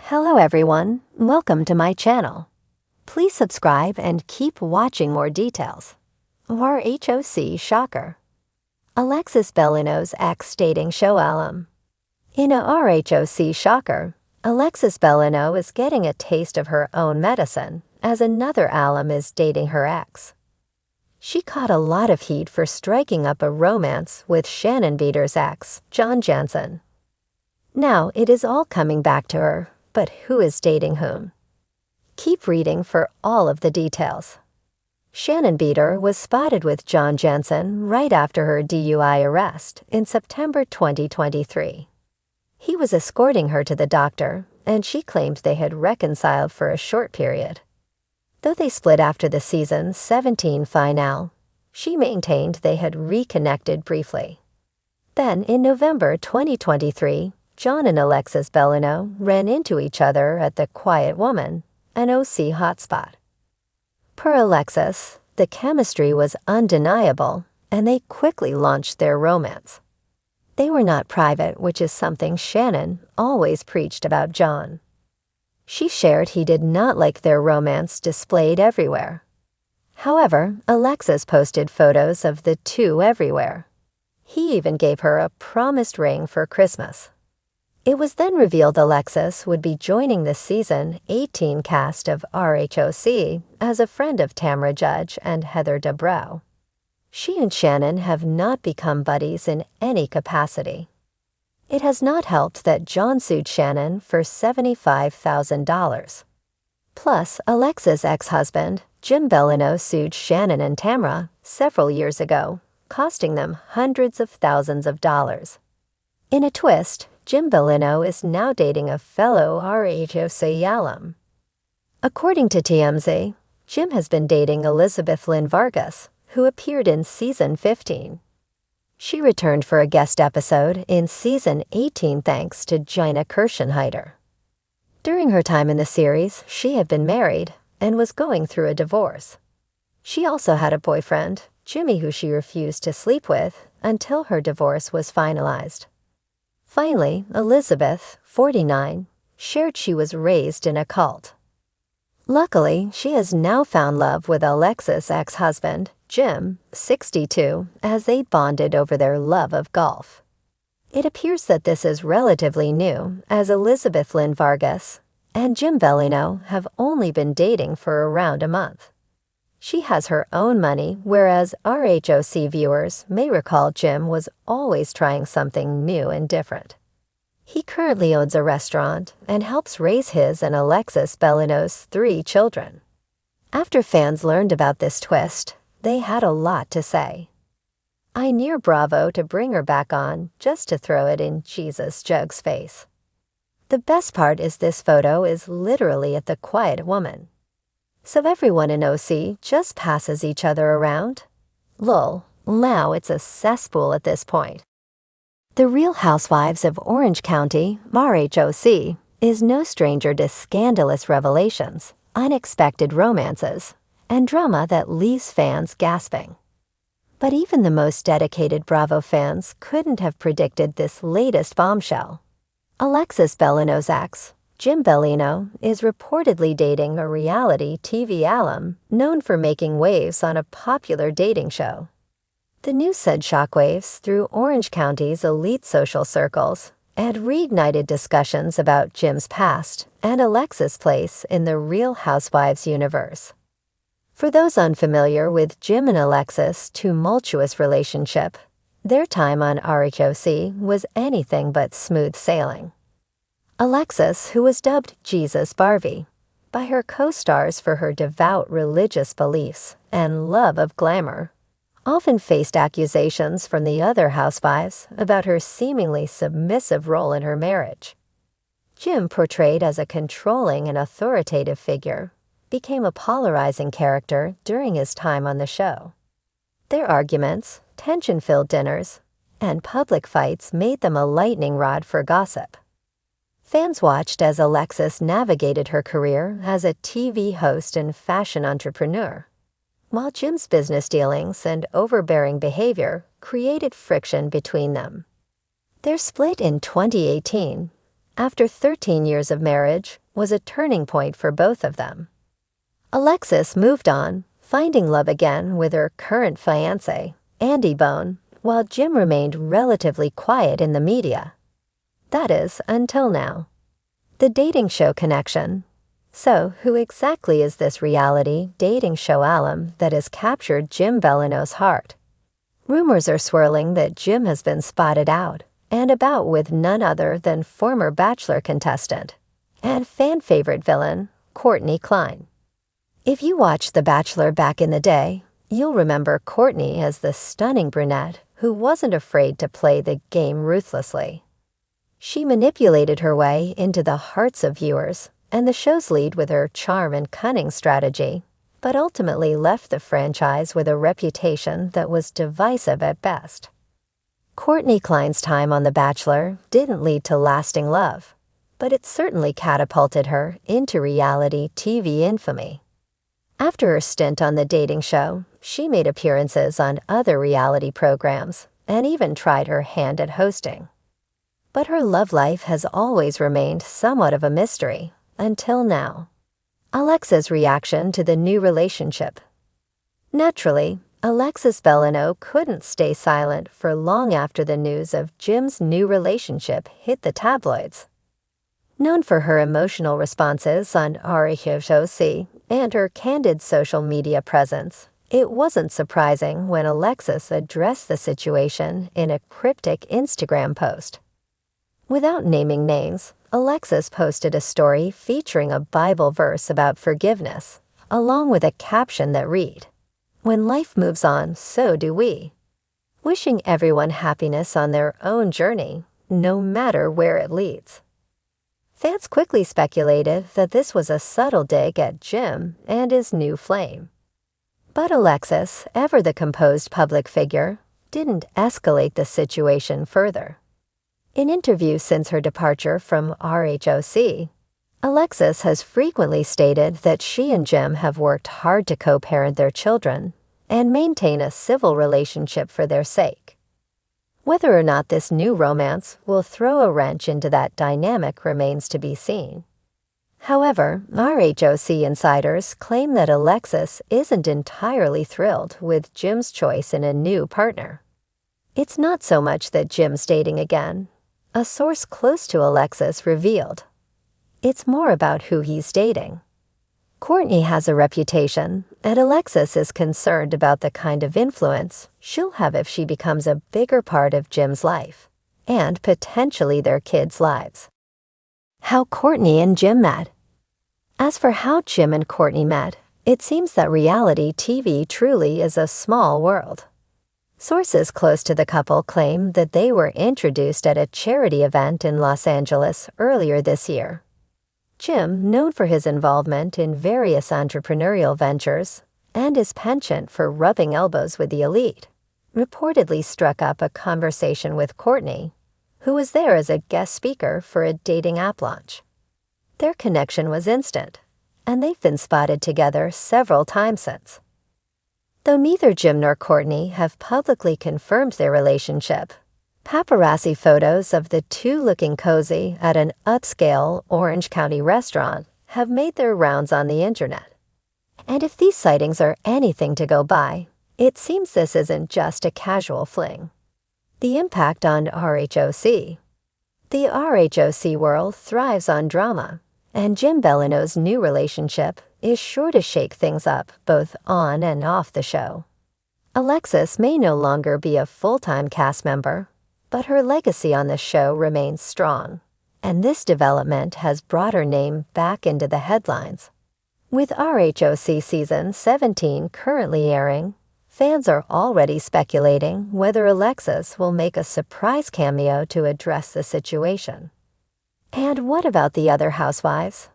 Hello everyone, welcome to my channel. Please subscribe and keep watching more details. RHOC shocker. Alexis Bellino's ex dating show Alum. In a RHOC shocker, Alexis Bellino is getting a taste of her own medicine as another alum is dating her ex. She caught a lot of heat for striking up a romance with Shannon Beater's ex, John Jansen. Now it is all coming back to her, but who is dating whom? Keep reading for all of the details. Shannon Beater was spotted with John Jansen right after her DUI arrest in September 2023. He was escorting her to the doctor, and she claimed they had reconciled for a short period. Though they split after the season's 17 finale, she maintained they had reconnected briefly. Then, in November 2023, John and Alexis Bellino ran into each other at the Quiet Woman, an OC hotspot. Per Alexis, the chemistry was undeniable, and they quickly launched their romance. They were not private, which is something Shannon always preached about John. She shared he did not like their romance displayed everywhere. However, Alexis posted photos of the two everywhere. He even gave her a promised ring for Christmas. It was then revealed Alexis would be joining the season 18 cast of RHOC as a friend of Tamra Judge and Heather Dubrow. She and Shannon have not become buddies in any capacity. It has not helped that John sued Shannon for $75,000. Plus, Alexis' ex-husband, Jim Bellino, sued Shannon and Tamra several years ago, costing them hundreds of thousands of dollars. In a twist, Jim Bellino is now dating a fellow RHOC alum. According to TMZ, Jim has been dating Elizabeth Lynn Vargas, who appeared in Season 15. She returned for a guest episode in Season 18 thanks to Gina Kirschenheiter. During her time in the series, she had been married and was going through a divorce. She also had a boyfriend, Jimmy, who she refused to sleep with until her divorce was finalized. Finally, Elizabeth, 49, shared she was raised in a cult. Luckily, she has now found love with Alexis' ex-husband, Jim, 62, as they bonded over their love of golf. It appears that this is relatively new, as Elizabeth Lynn Vargas and Jim Bellino have only been dating for around a month. She has her own money, whereas RHOC viewers may recall Jim was always trying something new and different. He currently owns a restaurant and helps raise his and Alexis Bellino's 3 children. After fans learned about this twist, they had a lot to say. I near bravo to bring her back on just to throw it in Jesus Jug's face. The best part is this photo is literally at the Quiet Woman. So everyone in OC just passes each other around? Lol, now it's a cesspool at this point. The Real Housewives of Orange County, RHOC, is no stranger to scandalous revelations, unexpected romances, and drama that leaves fans gasping. But even the most dedicated Bravo fans couldn't have predicted this latest bombshell. Alexis Bellino's ex, Jim Bellino, is reportedly dating a reality TV alum known for making waves on a popular dating show. The news sent shockwaves through Orange County's elite social circles and reignited discussions about Jim's past and Alexis' place in the Real Housewives universe. For those unfamiliar with Jim and Alexis' tumultuous relationship, their time on RHOC was anything but smooth sailing. Alexis, who was dubbed Jesus Barbie by her co-stars for her devout religious beliefs and love of glamour, often faced accusations from the other housewives about her seemingly submissive role in her marriage. Jim, portrayed as a controlling and authoritative figure, became a polarizing character during his time on the show. Their arguments, tension-filled dinners, and public fights made them a lightning rod for gossip. Fans watched as Alexis navigated her career as a TV host and fashion entrepreneur, while Jim's business dealings and overbearing behavior created friction between them. Their split in 2018 after 13 years of marriage, was a turning point for both of them. Alexis moved on, finding love again with her current fiancé, Andy Bone, while Jim remained relatively quiet in the media. That is, until now. The dating show connection. So, who exactly is this reality dating show alum that has captured Jim Bellino's heart? Rumors are swirling that Jim has been spotted out and about with none other than former Bachelor contestant and fan-favorite villain, Courtney Klein. If you watched The Bachelor back in the day, you'll remember Courtney as the stunning brunette who wasn't afraid to play the game ruthlessly. She manipulated her way into the hearts of viewers and the show's lead with her charm and cunning strategy, but ultimately left the franchise with a reputation that was divisive at best. Courtney Klein's time on The Bachelor didn't lead to lasting love, but it certainly catapulted her into reality TV infamy. After her stint on the dating show, she made appearances on other reality programs and even tried her hand at hosting. But her love life has always remained somewhat of a mystery, until now. Alexis' reaction to the new relationship. Naturally, Alexis Bellino couldn't stay silent for long after the news of Jim's new relationship hit the tabloids. Known for her emotional responses on RHOC and her candid social media presence, it wasn't surprising when Alexis addressed the situation in a cryptic Instagram post. Without naming names, Alexis posted a story featuring a Bible verse about forgiveness, along with a caption that read, "When life moves on, so do we." Wishing everyone happiness on their own journey, no matter where it leads. Fans quickly speculated that this was a subtle dig at Jim and his new flame. But Alexis, ever the composed public figure, didn't escalate the situation further. In interviews since her departure from RHOC, Alexis has frequently stated that she and Jim have worked hard to co-parent their children and maintain a civil relationship for their sake. Whether or not this new romance will throw a wrench into that dynamic remains to be seen. However, RHOC insiders claim that Alexis isn't entirely thrilled with Jim's choice in a new partner. It's not so much that Jim's dating again. A source close to Alexis revealed. It's more about who he's dating. Courtney has a reputation, and Alexis is concerned about the kind of influence she'll have if she becomes a bigger part of Jim's life, and potentially their kids' lives. How Courtney and Jim met. As for how Jim and Courtney met, it seems that reality TV truly is a small world. Sources close to the couple claim that they were introduced at a charity event in Los Angeles earlier this year. Jim, known for his involvement in various entrepreneurial ventures and his penchant for rubbing elbows with the elite, reportedly struck up a conversation with Courtney, who was there as a guest speaker for a dating app launch. Their connection was instant, and they've been spotted together several times since. Though neither Jim nor Courtney have publicly confirmed their relationship, paparazzi photos of the two looking cozy at an upscale Orange County restaurant have made their rounds on the internet. And if these sightings are anything to go by, it seems this isn't just a casual fling. The impact on RHOC. The RHOC world thrives on drama, and Jim Bellino's new relationship is sure to shake things up both on and off the show. Alexis may no longer be a full-time cast member, but her legacy on the show remains strong, and this development has brought her name back into the headlines. With RHOC Season 17 currently airing, fans are already speculating whether Alexis will make a surprise cameo to address the situation. And what about the other housewives?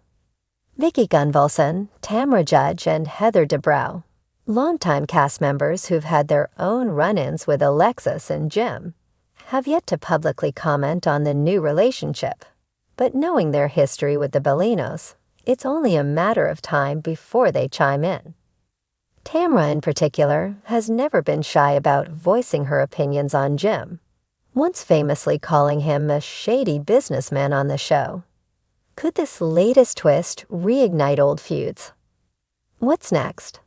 Vicky Gunvalson, Tamra Judge, and Heather Dubrow, longtime cast members who've had their own run-ins with Alexis and Jim, have yet to publicly comment on the new relationship. But knowing their history with the Bellinos, it's only a matter of time before they chime in. Tamra, in particular, has never been shy about voicing her opinions on Jim, once famously calling him a shady businessman on the show. Could this latest twist reignite old feuds? What's next?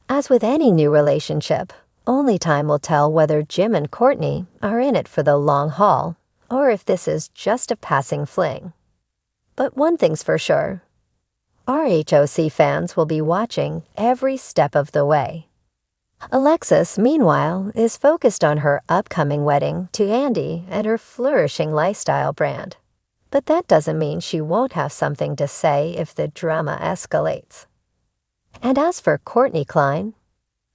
As with any new relationship, only time will tell whether Jim and Courtney are in it for the long haul, or if this is just a passing fling. But one thing's for sure, RHOC fans will be watching every step of the way. Alexis, meanwhile, is focused on her upcoming wedding to Andy and her flourishing lifestyle brand. But that doesn't mean she won't have something to say if the drama escalates. And as for Courtney Klein,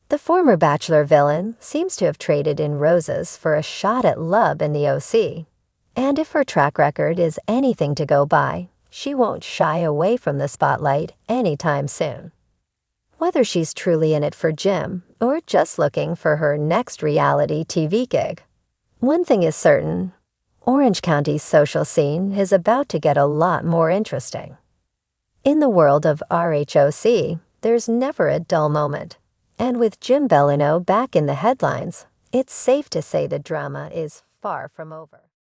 the former Bachelor villain seems to have traded in roses for a shot at love in the OC. And if her track record is anything to go by, she won't shy away from the spotlight anytime soon. Whether she's truly in it for Jim or just looking for her next reality TV gig, one thing is certain, Orange County's social scene is about to get a lot more interesting. In the world of RHOC, there's never a dull moment. And with Jim Bellino back in the headlines, it's safe to say the drama is far from over.